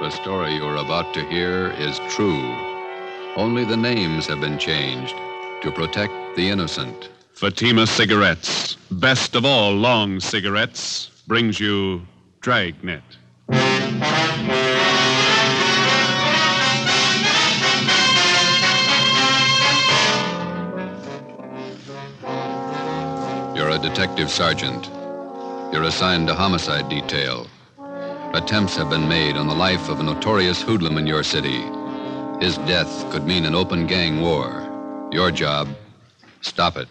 The story you're about to hear is true. Only the names have been changed to protect the innocent. Fatima Cigarettes, best of all long cigarettes, brings you Dragnet. You're a detective sergeant. You're assigned to homicide detail. Attempts have been made on the life of a notorious hoodlum in your city. His death could mean an open gang war. Your job, stop it.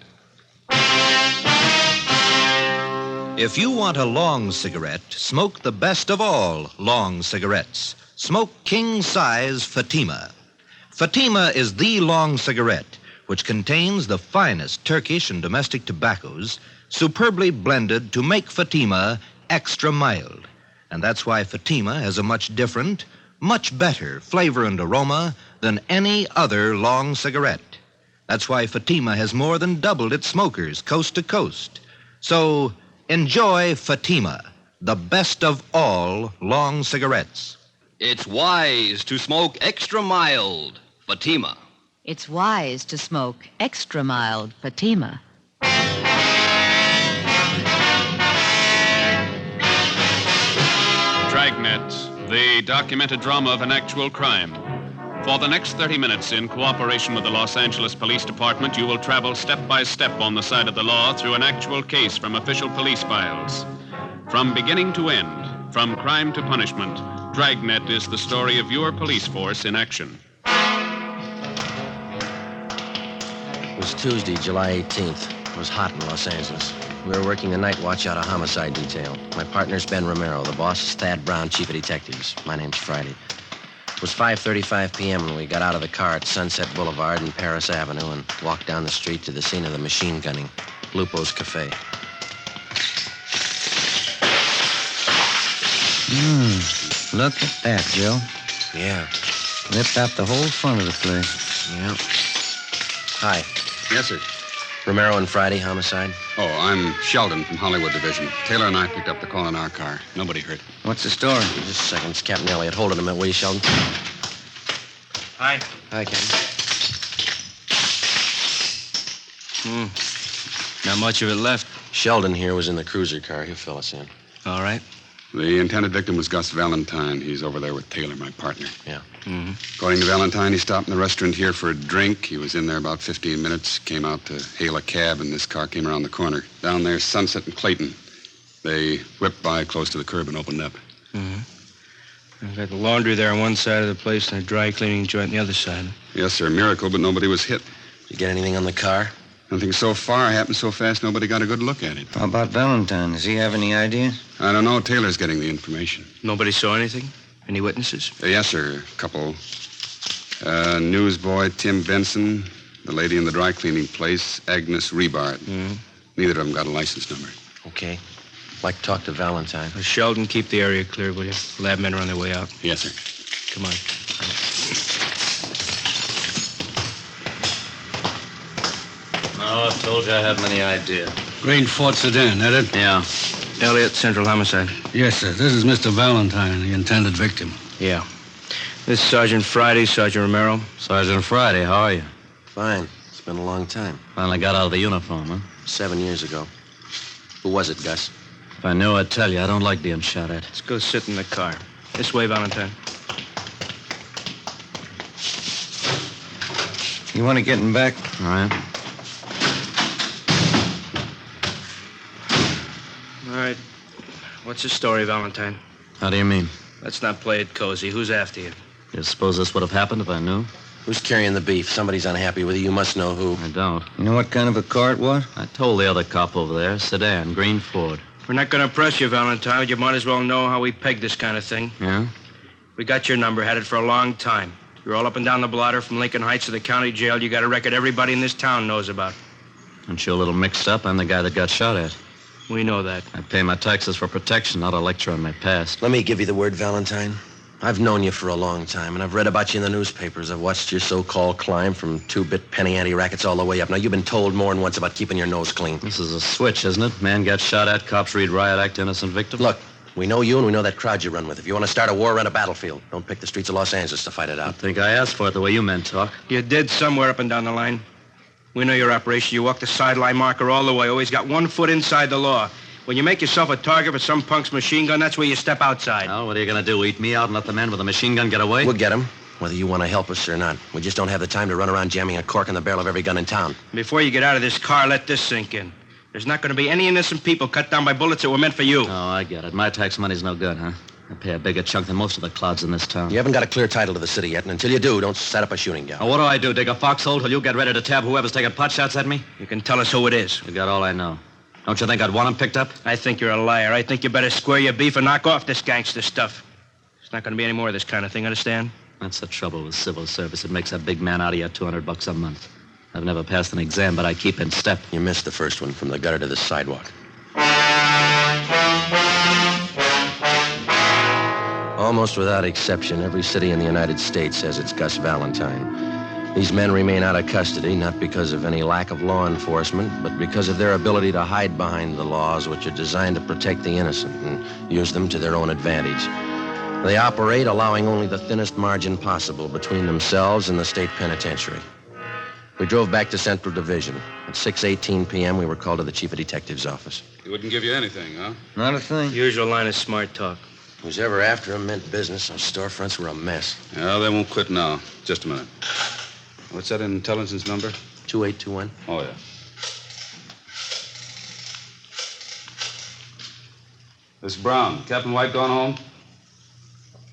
If you want a long cigarette, smoke the best of all long cigarettes. Smoke king-size Fatima. Fatima is the long cigarette, which contains the finest Turkish and domestic tobaccos, superbly blended to make Fatima extra mild. And that's why Fatima has a much different, much better flavor and aroma than any other long cigarette. That's why Fatima has more than doubled its smokers coast to coast. So enjoy Fatima, the best of all long cigarettes. It's wise to smoke extra mild Fatima. It's wise to smoke extra mild Fatima. Dragnet, the documented drama of an actual crime. For the next 30 minutes, in cooperation with the Los Angeles Police Department, you will travel step by step on the side of the law through an actual case from official police files. From beginning to end, from crime to punishment, Dragnet is the story of your police force in action. It was Tuesday, July 18th. It was hot in Los Angeles. We were working the night watch out of homicide detail. My partner's Ben Romero. The boss is Thad Brown, chief of detectives. My name's Friday. It was 5:35 p.m. when we got out of the car at Sunset Boulevard and Paris Avenue and walked down the street to the scene of the machine gunning, Lupo's Cafe. Look at that, Joe. Yeah. Ripped out the whole front of the place. Yeah. Hi. Yes, sir. Romero and Friday, homicide. Oh, I'm Sheldon from Hollywood Division. Taylor and I picked up the call in our car. Nobody hurt. What's the story? Just a second. It's Captain Elliott. Hold it a minute, will you, Sheldon? Hi. Hi, Captain. Not much of it left. Sheldon here was in the cruiser car. He'll fill us in. All right. The intended victim was Gus Valentine. He's over there with Taylor, my partner. Yeah. According to Valentine, he stopped in the restaurant here for a drink. He was in there about 15 minutes, came out to hail a cab, and this car came around the corner. Down there, Sunset and Clayton. They whipped by close to the curb and opened up. I've got the laundry there on one side of the place and a dry cleaning joint on the other side. Yes, sir, miracle, but nobody was hit. You get anything on the car? Nothing so far happened so fast nobody got a good look at it. How about Valentine? Does he have any ideas? I don't know. Taylor's getting the information. Nobody saw anything? Any witnesses? Yes, sir. A couple. Newsboy Tim Benson, the lady in the dry cleaning place, Agnes Rebart. Neither of them got a license number. Okay. Like to talk to Valentine. Sheldon, keep the area clear, will you? Lab men are on their way out. Yes, sir. Come on. Oh, I told you I had many ideas. Green Fort Sedan, that it? Yeah. Elliott, Central Homicide. Yes, sir. This is Mr. Valentine, the intended victim. Yeah. This is Sergeant Friday, Sergeant Romero. Sergeant Friday, how are you? Fine. It's been a long time. Finally got out of the uniform, huh? 7 years ago. Who was it, Gus? If I knew, I'd tell you. I don't like being shot at. Let's go sit in the car. This way, Valentine. You want to get him back? All right. All right. What's the story, Valentine? How do you mean? Let's not play it cozy. Who's after you? You suppose this would have happened if I knew? Who's carrying the beef? Somebody's unhappy with you. You must know who. I don't. You know what kind of a car it was? I told the other cop over there. Sedan, green Ford. We're not going to press you, Valentine, but you might as well know how we peg this kind of thing. Yeah? We got your number, had it for a long time. You're all up and down the blotter from Lincoln Heights to the county jail. You got a record everybody in this town knows about. Aren't you a little mixed up? I'm the guy that got shot at. We know that. I pay my taxes for protection, not a lecture on my past. Let me give you the word, Valentine. I've known you for a long time, and I've read about you in the newspapers. I've watched your so-called climb from two-bit penny ante rackets all the way up. Now, you've been told more than once about keeping your nose clean. This is a switch, isn't it? Man gets shot at, cops read riot act, innocent victim. Look, We know you and we know that crowd you run with. If you want to start a war, run a battlefield. Don't pick the streets of Los Angeles to fight it I out. think I asked for it the way you men talk. You did somewhere up and down the line. We know your operation. You walk the sideline marker all the way. Always got 1 foot inside the law. When you make yourself a target for some punk's machine gun, that's where you step outside. Well, what are you going to do, eat me out and let the man with the machine gun get away? We'll get him, whether you want to help us or not. We just don't have the time to run around jamming a cork in the barrel of every gun in town. Before you get out of this car, let this sink in. There's not going to be any innocent people cut down by bullets that were meant for you. Oh, I get it. My tax money's no good, huh? I pay a bigger chunk than most of the clouds in this town. You haven't got a clear title to the city yet, and until you do, don't set up a shooting gallery. Now, what do I do, dig a foxhole till you get ready to tab whoever's taking pot shots at me? You can tell us who it is. You got all I know. Don't you think I'd want him picked up? I think you're a liar. I think you better square your beef and knock off this gangster stuff. There's not going to be any more of this kind of thing, understand? That's the trouble with civil service. It makes a big man out of you $200 a month. I've never passed an exam, but I keep in step. You missed the first one, from the gutter to the sidewalk. Almost without exception, every city in the United States has its Gus Valentine. These men remain out of custody, not because of any lack of law enforcement, but because of their ability to hide behind the laws which are designed to protect the innocent and use them to their own advantage. They operate allowing only the thinnest margin possible between themselves and the state penitentiary. We drove back to Central Division. At 6:18 p.m., we were called to the chief of detective's office. He wouldn't give you anything, huh? Not a thing. Usual line of smart talk. Who's ever after him meant business. Those storefronts were a mess. Yeah, they won't quit now. Just a minute. What's that intelligence number? 2821. Oh, yeah. This is Brown. Captain White gone home?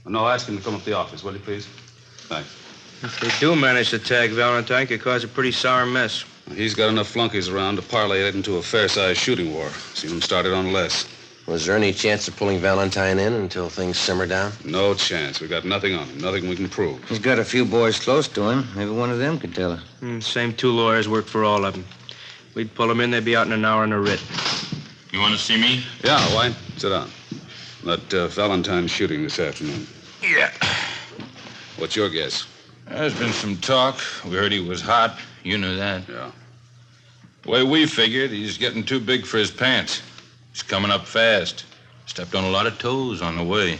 No, ask him to come up to the office, will you, please? Thanks. If they do manage to tag Valentine, it could cause a pretty sour mess. He's got enough flunkies around to parlay it into a fair-sized shooting war. Seen him started on less. Was there any chance of pulling Valentine in until things simmer down? No chance. We got nothing on him. Nothing we can prove. He's got a few boys close to him. Maybe one of them could tell us. Same 2 lawyers work for all of them. We'd pull them in, they'd be out in an hour in a writ. You want to see me? Yeah, White. Sit down. That Valentine shooting this afternoon. Yeah. What's your guess? There's been some talk. We heard he was hot. You knew that. Yeah. The way we figured, he's getting too big for his pants. He's coming up fast. Stepped on a lot of toes on the way.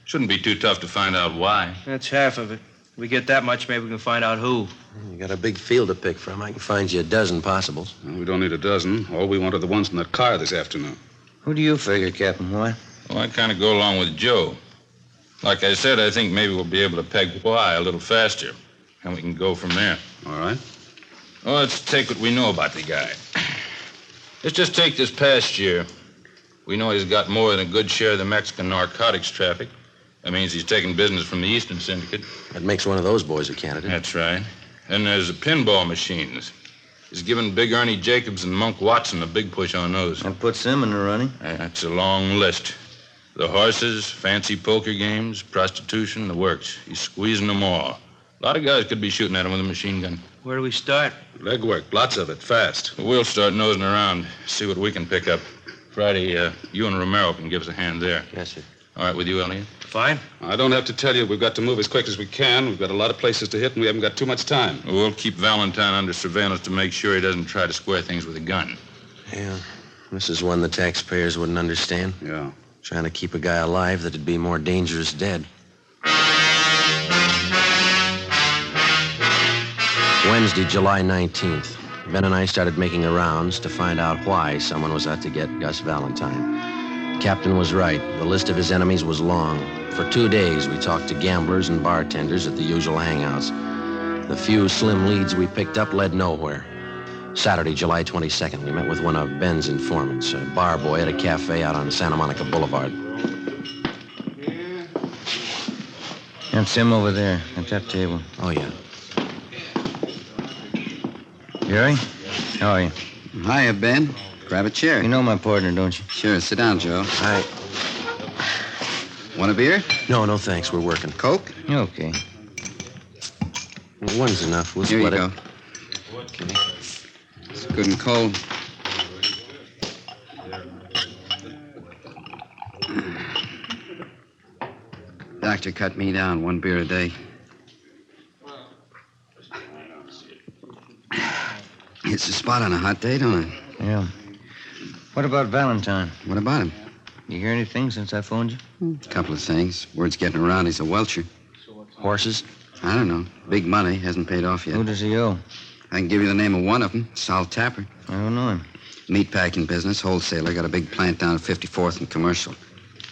Shouldn't be too tough to find out why. That's half of it. If we get that much, maybe we can find out who. You got a big field to pick from. I can find you a dozen possibles. Well, we don't need a dozen. All we want are the ones in that car this afternoon. Who do you figure, Captain White? Well, I kind of go along with Joe. Like I said, I think maybe we'll be able to peg why a little faster. And we can go from there. All right. Well, let's take what we know about the guy. Let's just take this past year. We know he's got more than a good share of the Mexican narcotics traffic. That means he's taking business from the Eastern Syndicate. That makes one of those boys a candidate. That's right. And there's the pinball machines. He's given Big Ernie Jacobs and Monk Watson a big push on those. That puts them in the running. That's a long list. The horses, fancy poker games, prostitution, the works. He's squeezing them all. A lot of guys could be shooting at him with a machine gun. Where do we start? Legwork. Lots of it. Fast. We'll start nosing around, see what we can pick up. Friday, you and Romero can give us a hand there. Yes, sir. All right with you, Elliot? Fine. I don't have to tell you we've got to move as quick as we can. We've got a lot of places to hit, and we haven't got too much time. We'll keep Valentine under surveillance to make sure he doesn't try to square things with a gun. Yeah. This is one the taxpayers wouldn't understand. Yeah. Trying to keep a guy alive that'd be more dangerous dead. Wednesday, July 19th. Ben and I started making the rounds to find out why someone was out to get Gus Valentine. Captain was right. The list of his enemies was long. For 2 days, we talked to gamblers and bartenders at the usual hangouts. The few slim leads we picked up led nowhere. Saturday, July 22nd, we met with one of Ben's informants, a bar boy at a cafe out on Santa Monica Boulevard. That's him over there at that table. Oh, yeah. Jerry? How are you? Hiya, Ben. Grab a chair. You know my partner, don't you? Sure. Sit down, Joe. Hi. Want a beer? No, thanks. We're working. Coke? Okay. One's enough. We'll Here you split go. it. Okay. It's good and cold. Doctor cut me down 1 beer a day. It's a spot on a hot day, don't it? Yeah. What about Valentine? What about him? You hear anything since I phoned you? A couple of things. Word's getting around he's a welcher. Horses? I don't know. Big money. Hasn't paid off yet. Who does he owe? I can give you the name of one of them. Sal Tapper. I don't know him. Meatpacking business, wholesaler. Got a big plant down at 54th and Commercial.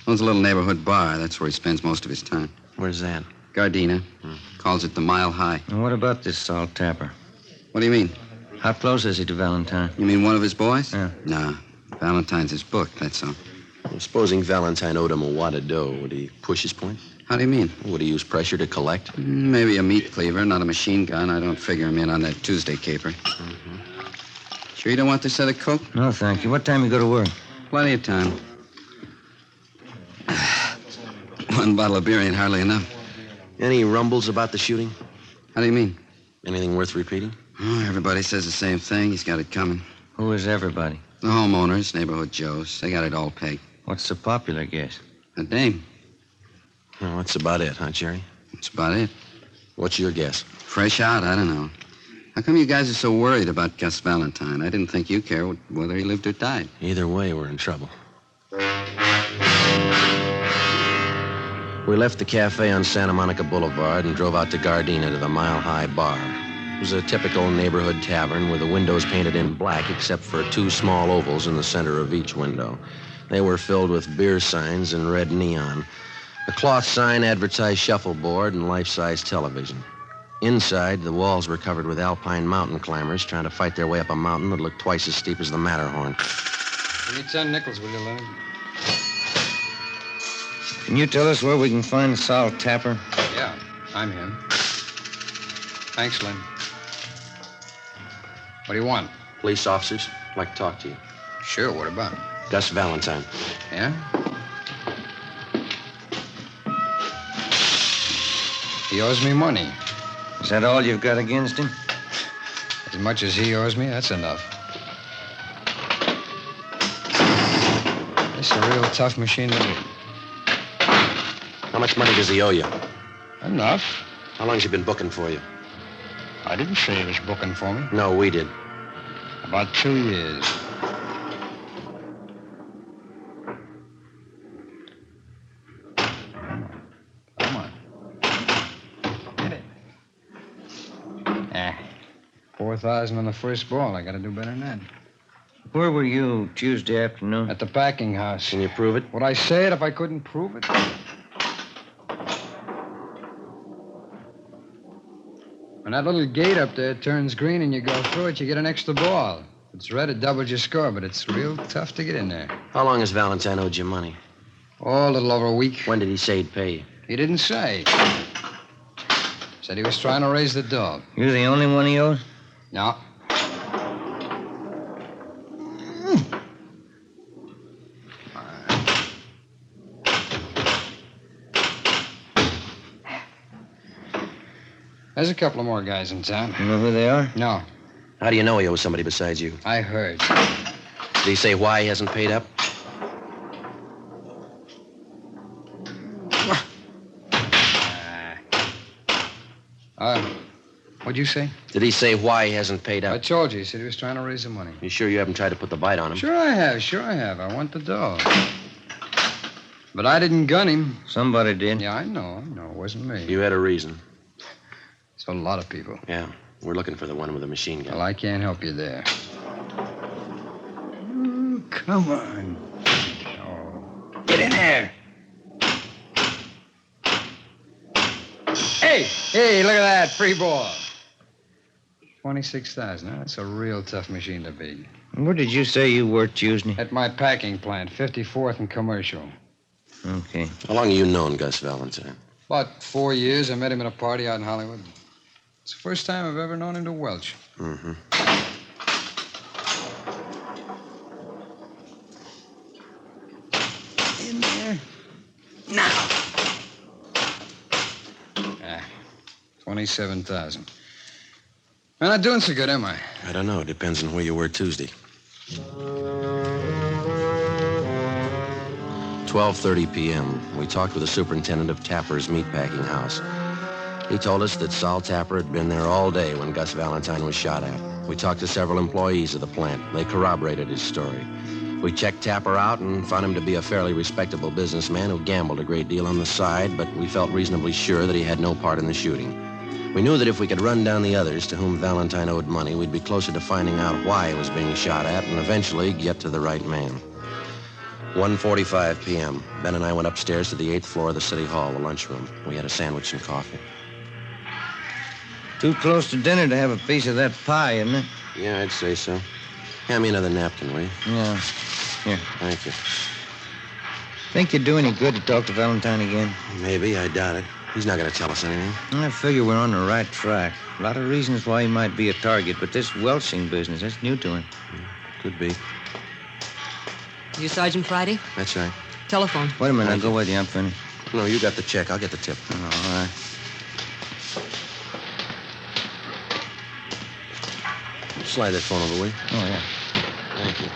Owns a little neighborhood bar. That's where he spends most of his time. Where's that? Gardena. Calls it the Mile High. And what about this Salt Tapper? What do you mean? How close is he to Valentine? You mean one of his boys? Yeah. Nah. Valentine's his book, that's all. Supposing Valentine owed him a wad of dough, would he push his point? How do you mean? Would he use pressure to collect? Maybe a meat cleaver, not a machine gun. I don't figure him in on that Tuesday caper. Sure you don't want this other coke? No, thank you. What time you go to work? Plenty of time. One bottle of beer ain't hardly enough. Any rumbles about the shooting? How do you mean? Anything worth repeating? Oh, everybody says the same thing. He's got it coming. Who is everybody? The homeowners, neighborhood Joes. They got it all pegged. What's the popular guess? A dame. Well, that's about it, huh, Jerry? That's about it. What's your guess? Fresh out, I don't know. How come you guys are so worried about Gus Valentine? I didn't think you cared whether he lived or died. Either way, we're in trouble. We left the cafe on Santa Monica Boulevard and drove out to Gardena to the Mile High Bar. It was a typical neighborhood tavern with the windows painted in black except for two small ovals in the center of each window. They were filled with beer signs in red neon. A cloth sign advertised shuffleboard and life-size television. Inside, the walls were covered with alpine mountain climbers trying to fight their way up a mountain that looked twice as steep as the Matterhorn. Give me 10 nickels, will you, Leonard? Can you tell us where we can find Sal Tapper? Yeah, I'm him. Thanks, Lynn. What do you want? Police officers, I'd like to talk to you. Sure, what about? Gus Valentine. Yeah? He owes me money. Is that all you've got against him? As much as he owes me, that's enough. This is a real tough machine to beat. How much money does he owe you? Enough. How long's he been booking for you? I didn't say he was booking for me. No, we did. About 2 years. Come on. Hit it. 4,000 on the first ball. I gotta do better than that. Where were you Tuesday afternoon? At the packing house. Can you prove it? Would I say it if I couldn't prove it? When that little gate up there turns green and you go through it, you get an extra ball. If it's red, it doubles your score, but it's real tough to get in there. How long has Valentine owed you money? Oh, a little over a week. When did he say he'd pay you? He didn't say. Said he was trying to raise the dough. You're the only one he owes? No. There's a couple of more guys in town. You know who they are? No. How do you know he owes somebody besides you? I heard. Did he say why he hasn't paid up? What'd you say? Did he say why he hasn't paid I up? told you. He said he was trying to raise the money. You sure you haven't tried to put the bite on him? Sure I have. I want the dough. But I didn't gun him. Somebody did. Yeah, I know. It wasn't me. You had a reason. It's a lot of people. Yeah, we're looking for the one with the machine gun. Well, I can't help you there. Oh, come on. Oh. Get in there. Hey, look at that. Free ball. 26,000. Now, that's a real tough machine to beat. Where did you say you worked Tuesday? At my packing plant, 54th and Commercial. Okay. How long have you known Gus Valentine? About 4 years. I met him at a party out in Hollywood. It's the first time I've ever known him to welch. Mm-hmm. In there. Now. 27,000. I'm not doing so good, am I? I don't know. It depends on where you were Tuesday. 12:30 p.m. We talked with the superintendent of Tapper's meatpacking house. He told us that Sal Tapper had been there all day when Gus Valentine was shot at. We talked to several employees of the plant. They corroborated his story. We checked Tapper out and found him to be a fairly respectable businessman who gambled a great deal on the side, but we felt reasonably sure that he had no part in the shooting. We knew that if we could run down the others to whom Valentine owed money, we'd be closer to finding out why he was being shot at and eventually get to the right man. 1:45 p.m. Ben and I went upstairs to the 8th floor of the City Hall, the lunchroom. We had a sandwich and coffee. Too close to dinner to have a piece of that pie, isn't it? Yeah, I'd say so. Hand me another napkin, will you? Yeah. Here. Thank you. Think you'd do any good to talk to Valentine again? Maybe. I doubt it. He's not going to tell us anything. I figure we're on the right track. A lot of reasons why he might be a target, but this welching business, that's new to him. Could be. You Sergeant Friday? That's right. Telephone. Wait a minute. I'll go with you. I'm finished. No, you got the check. I'll get the tip. All right. Slide that phone over, will you? Oh, yeah. Thank you.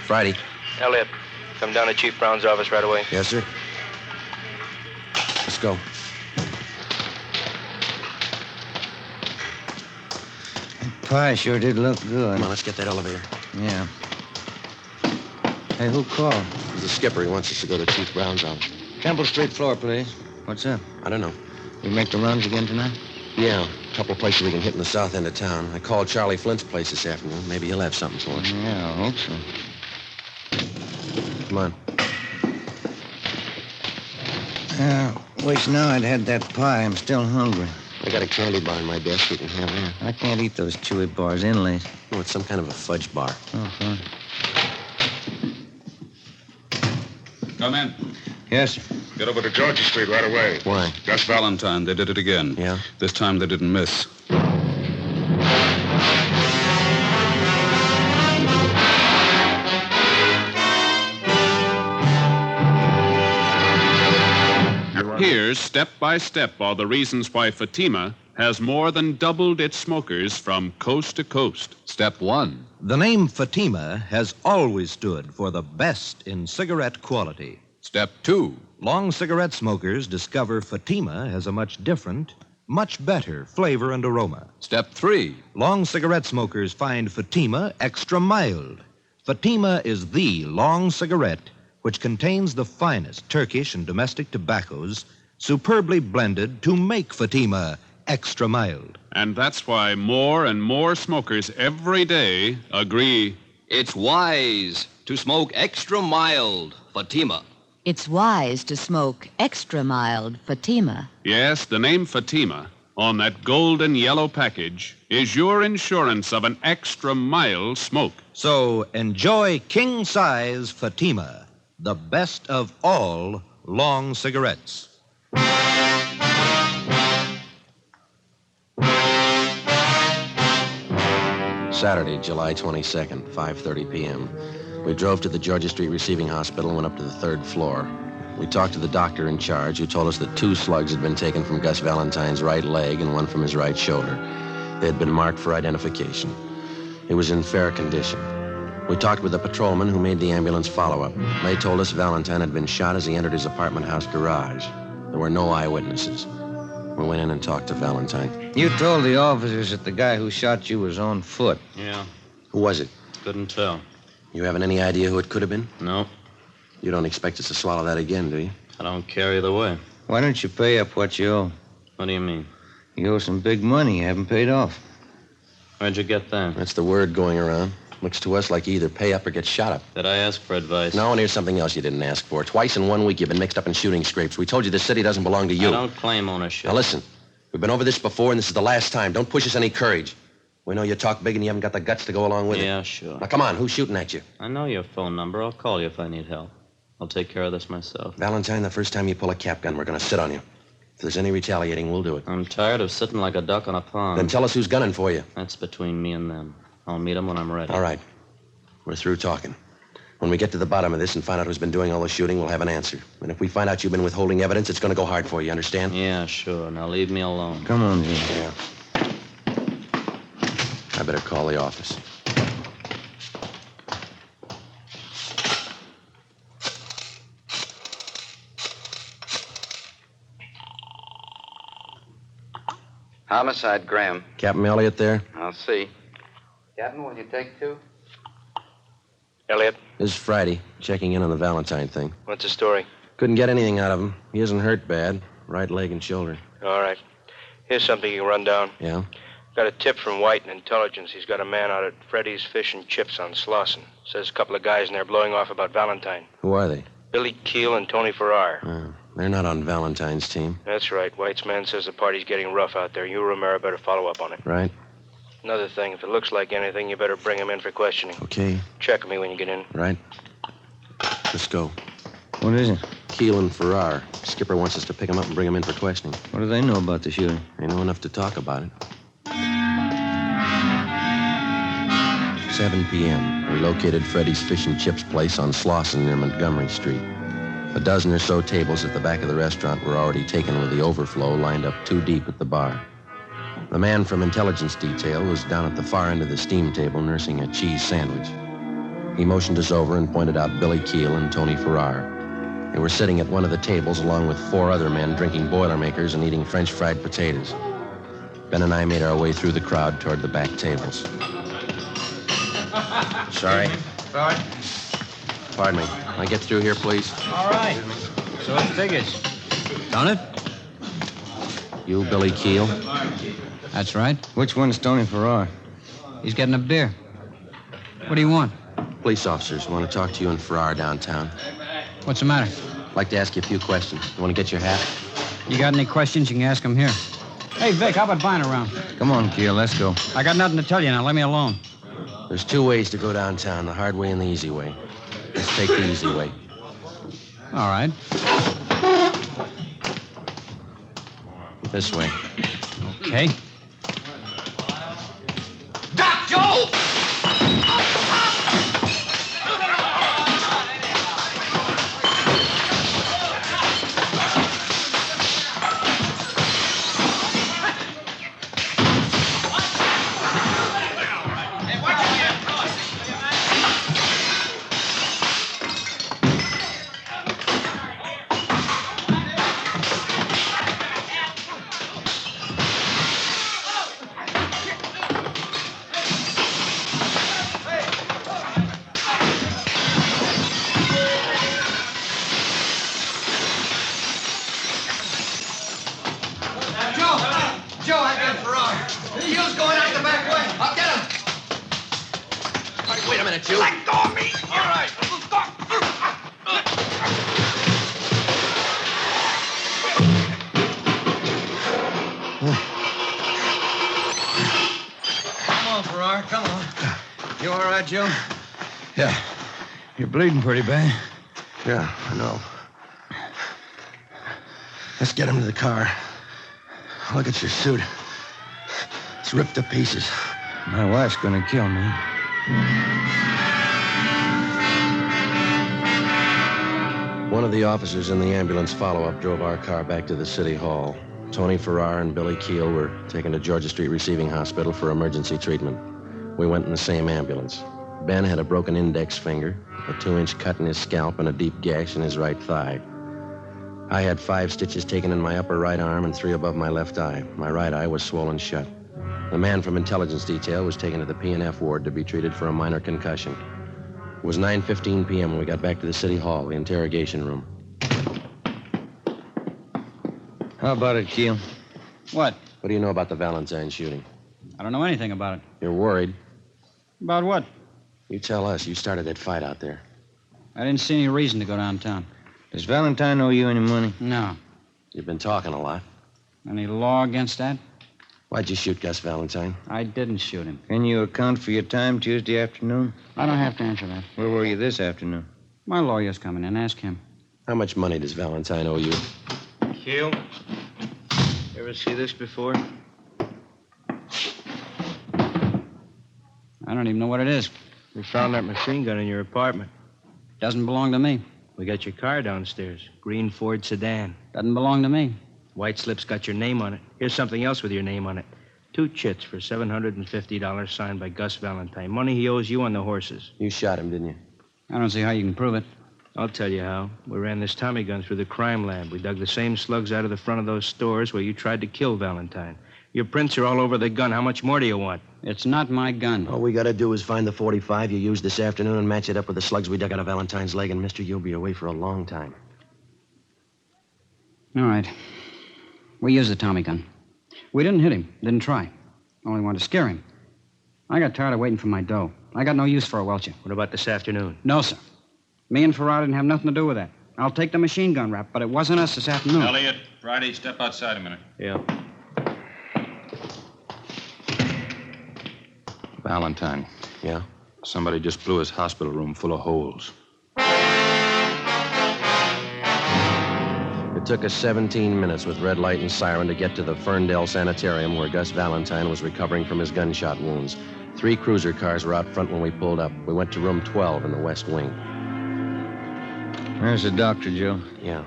Friday. Elliot, come down to Chief Brown's office right away. Yes, sir. Let's go. Pie sure did look good. Come on, let's get that elevator. Yeah. Hey, who called? He's the skipper. He wants us to go to Chief Brown's office. Temple Street floor, please. What's up? I don't know. We make the runs again tonight? Yeah, a couple of places we can hit in the south end of town. I called Charlie Flint's place this afternoon. Maybe he'll have something for us. Yeah, I hope so. Come on. Wish now I'd had that pie. I'm still hungry. I got a candy bar in my desk. You can have that. I can't eat those chewy bars inlays. Oh, it's some kind of a fudge bar. Oh, fine. Come in. Yes, sir. Get over to Georgia Street right away. Why? Gus Valentine. They did it again. Yeah? This time they didn't miss. Here's step by step all the reasons why Fatima has more than doubled its smokers from coast to coast. Step 1. The name Fatima has always stood for the best in cigarette quality. Step 2. Long cigarette smokers discover Fatima has a much different, much better flavor and aroma. Step 3. Long cigarette smokers find Fatima extra mild. Fatima is the long cigarette which contains the finest Turkish and domestic tobaccos superbly blended to make Fatima extra mild. And that's why more and more smokers every day agree It's wise to smoke extra mild Fatima. It's wise to smoke extra mild Fatima. Yes, the name Fatima on that golden yellow package is your insurance of an extra mild smoke. So enjoy king-size Fatima, the best of all long cigarettes. Saturday, July 22nd, 5:30 p.m. We drove to the Georgia Street Receiving Hospital and went up to the 3rd floor. We talked to the doctor in charge, who told us that 2 slugs had been taken from Gus Valentine's right leg and 1 from his right shoulder. They had been marked for identification. He was in fair condition. We talked with the patrolman who made the ambulance follow-up. They told us Valentine had been shot as he entered his apartment house garage. There were no eyewitnesses. We went in and talked to Valentine. You told the officers that the guy who shot you was on foot. Yeah, Who was it? couldn't tell. You haven't any idea who it could have been? No, You don't expect us to swallow that again, do you? I don't care either way. Why don't you pay up what you owe? What do you mean? You owe some big money you haven't paid off. Where'd you get that? That's the word going around. Looks to us like you either pay up or get shot up. Did I ask for advice? No, and here's something else you didn't ask for. Twice in 1 week you've been mixed up in shooting scrapes. We told you this city doesn't belong to you. I don't claim ownership. Now listen, we've been over this before, and this is the last time. Don't push us any courage. We know you talk big and you haven't got the guts to go along with it. Yeah, sure. Now come on, who's shooting at you? I know your phone number. I'll call you if I need help. I'll take care of this myself. Valentine, the first time you pull a cap gun, we're going to sit on you. If there's any retaliating, we'll do it. I'm tired of sitting like a duck on a pond. Then tell us who's gunning for you. That's between me and them. I'll meet them when I'm ready. All right. We're through talking. When we get to the bottom of this and find out who's been doing all the shooting, we'll have an answer. And if we find out you've been withholding evidence, it's going to go hard for you, understand? Yeah, sure. Now leave me alone. Come on, Jim. Yeah. I better call the office. Homicide, Graham. Captain Elliott there? I'll see. Captain, will you take 2? Elliot? This is Friday, checking in on the Valentine thing. What's the story? Couldn't get anything out of him. He isn't hurt bad. Right leg and shoulder. All right. Here's something you can run down. Yeah? Got a tip from White in Intelligence. He's got a man out at Freddy's Fish and Chips on Slauson. Says a couple of guys in there blowing off about Valentine. Who are they? Billy Keel and Tony Farrar. They're not on Valentine's team. That's right. White's man says the party's getting rough out there. You, Romero, better follow up on it. Right. Another thing, if it looks like anything, you better bring him in for questioning. Okay. Check with me when you get in. Right. Let's go. What is it? Keel and Farrar. Skipper wants us to pick him up and bring him in for questioning. What do they know about the shooting? They know enough to talk about it. 7 p.m. We located Freddy's Fish and Chips place on Slauson near Montgomery Street. A dozen or so tables at the back of the restaurant were already taken with the overflow lined up 2 deep at the bar. The man from Intelligence Detail was down at the far end of the steam table nursing a cheese sandwich. He motioned us over and pointed out Billy Keel and Tony Farrar. They were sitting at one of the tables along with 4 other men drinking Boilermakers and eating French fried potatoes. Ben and I made our way through the crowd toward the back tables. Sorry. Sorry? Pardon me. Can I get through here, please? All right. So it figures. Don't it? You, Billy Keel? That's right. Which one's Tony Farrar? He's getting a beer. What do you want? Police officers want to talk to you and Farrar downtown. What's the matter? I'd like to ask you a few questions. You want to get your hat? You got any questions, you can ask them here. Hey, Vic, how about buying a round? Come on, Keel, let's go. I got nothing to tell you now. Let me alone. There's 2 ways to go downtown, the hard way and the easy way. Let's take the easy way. All right. This way. Okay. Doc Joe! Joe, I got Farrar. He was going out the back way. I'll get him. Wait a minute, you. Let go of me. All right. Come on, Farrar, come on. You all right, Joe? Yeah. You're bleeding pretty bad. Yeah, I know. Let's get him to the car. Look at your suit. It's ripped to pieces. My wife's gonna kill me. One of the officers in the ambulance follow-up drove our car back to the city hall. Tony Farrar and Billy Keel were taken to Georgia Street Receiving Hospital for emergency treatment. We went in the same ambulance. Ben had a broken index finger, a 2-inch cut in his scalp, and a deep gash in his right thigh. I had 5 stitches taken in my upper right arm and 3 above my left eye. My right eye was swollen shut. The man from Intelligence Detail was taken to the P&F ward to be treated for a minor concussion. It was 9:15 p.m. when we got back to the city hall, the interrogation room. How about it, Keel? What? What do you know about the Valentine shooting? I don't know anything about it. You're worried. About what? You tell us. You started that fight out there. I didn't see any reason to go downtown. Does Valentine owe you any money? No. You've been talking a lot. Any law against that? Why'd you shoot Gus Valentine? I didn't shoot him. Can you account for your time Tuesday afternoon? I don't have to answer that. Where were you this afternoon? My lawyer's coming in. Ask him. How much money does Valentine owe you? Keel, ever see this before? I don't even know what it is. We found that machine gun in your apartment. Doesn't belong to me. We got your car downstairs. Green Ford sedan. Doesn't belong to me. White slip's got your name on it. Here's something else with your name on it. 2 chits for $750 signed by Gus Valentine. Money he owes you on the horses. You shot him, didn't you? I don't see how you can prove it. I'll tell you how. We ran this Tommy gun through the crime lab. We dug the same slugs out of the front of those stores where you tried to kill Valentine. Your prints are all over the gun. How much more do you want? It's not my gun. All we gotta do is find the 45 you used this afternoon and match it up with the slugs we dug out of Valentine's leg, and mister, you'll be away for a long time. All right. We used the Tommy gun. We didn't hit him. Didn't try. Only wanted to scare him. I got tired of waiting for my dough. I got no use for a welcher. What about this afternoon? No, sir. Me and Farrar didn't have nothing to do with that. I'll take the machine gun rap, but it wasn't us this afternoon. Elliot, Friday, step outside a minute. Yeah. Valentine. Yeah? Somebody just blew his hospital room full of holes. It took us 17 minutes with red light and siren to get to the Ferndale Sanitarium where Gus Valentine was recovering from his gunshot wounds. 3 cruiser cars were out front when we pulled up. We went to room 12 in the West Wing. Where's the doctor, Joe? Yeah.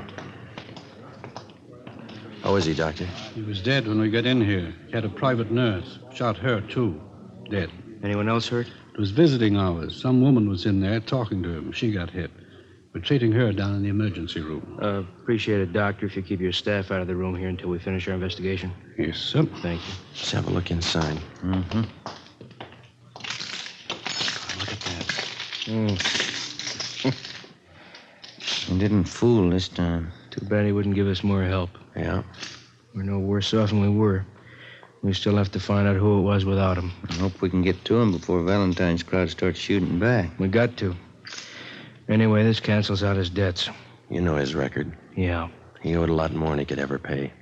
How is he, Doctor? He was dead when we got in here. He had a private nurse. Shot her, too. Dead. Anyone else hurt? It was visiting hours. Some woman was in there talking to him. She got hit. We're treating her down in the emergency room. Appreciate it, Doctor, if you keep your staff out of the room here until we finish our investigation. Yes, sir. Thank you. Let's have a look inside. Mm-hmm. Look at that. He didn't fool this time. Too bad he wouldn't give us more help. Yeah. We're no worse off than we were. We still have to find out who it was without him. I hope we can get to him before Valentine's crowd starts shooting back. We got to. Anyway, this cancels out his debts. You know his record. Yeah. He owed a lot more than he could ever pay.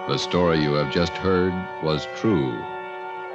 The story you have just heard was true.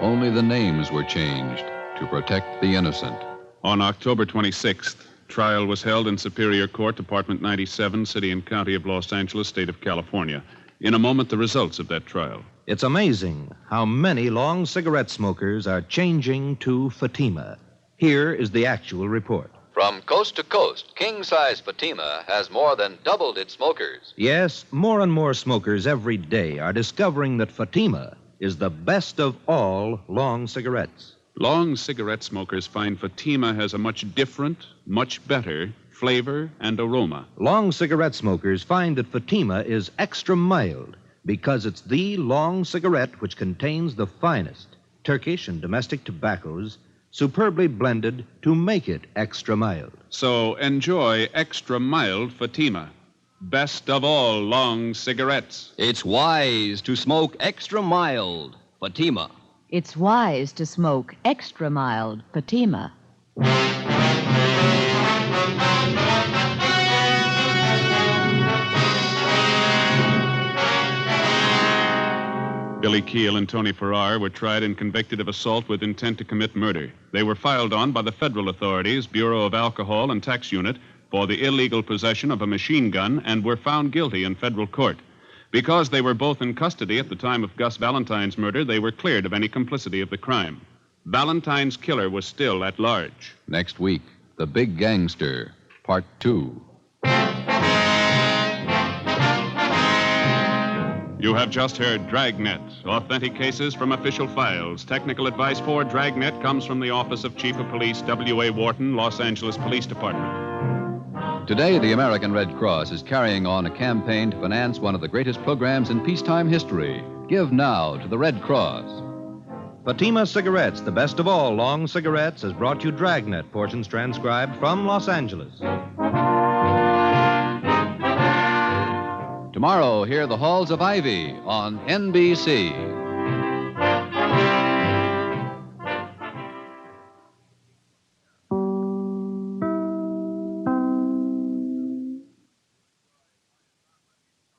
Only the names were changed to protect the innocent. On October 26th, trial was held in Superior Court, Department 97, City and County of Los Angeles, State of California. In a moment, the results of that trial. It's amazing how many long cigarette smokers are changing to Fatima. Here is the actual report. From coast to coast, king-size Fatima has more than doubled its smokers. Yes, more and more smokers every day are discovering that Fatima is the best of all long cigarettes. Long cigarette smokers find Fatima has a much different, much better flavor and aroma. Long cigarette smokers find that Fatima is extra mild because it's the long cigarette which contains the finest Turkish and domestic tobaccos superbly blended to make it extra mild. So enjoy extra mild Fatima. Best of all long cigarettes. It's wise to smoke extra mild Fatima. It's wise to smoke extra mild Fatima. Billy Keel and Tony Farrar were tried and convicted of assault with intent to commit murder. They were filed on by the federal authorities, Bureau of Alcohol and Tax Unit, for the illegal possession of a machine gun and were found guilty in federal court. Because they were both in custody at the time of Gus Valentine's murder, they were cleared of any complicity of the crime. Valentine's killer was still at large. Next week, The Big Gangster, Part 2. You have just heard Dragnet, authentic cases from official files. Technical advice for Dragnet comes from the Office of Chief of Police W.A. Wharton, Los Angeles Police Department. Today, the American Red Cross is carrying on a campaign to finance one of the greatest programs in peacetime history. Give now to the Red Cross. Fatima Cigarettes, the best of all long cigarettes, has brought you Dragnet, portions transcribed from Los Angeles. Tomorrow, hear The Halls of Ivy on NBC.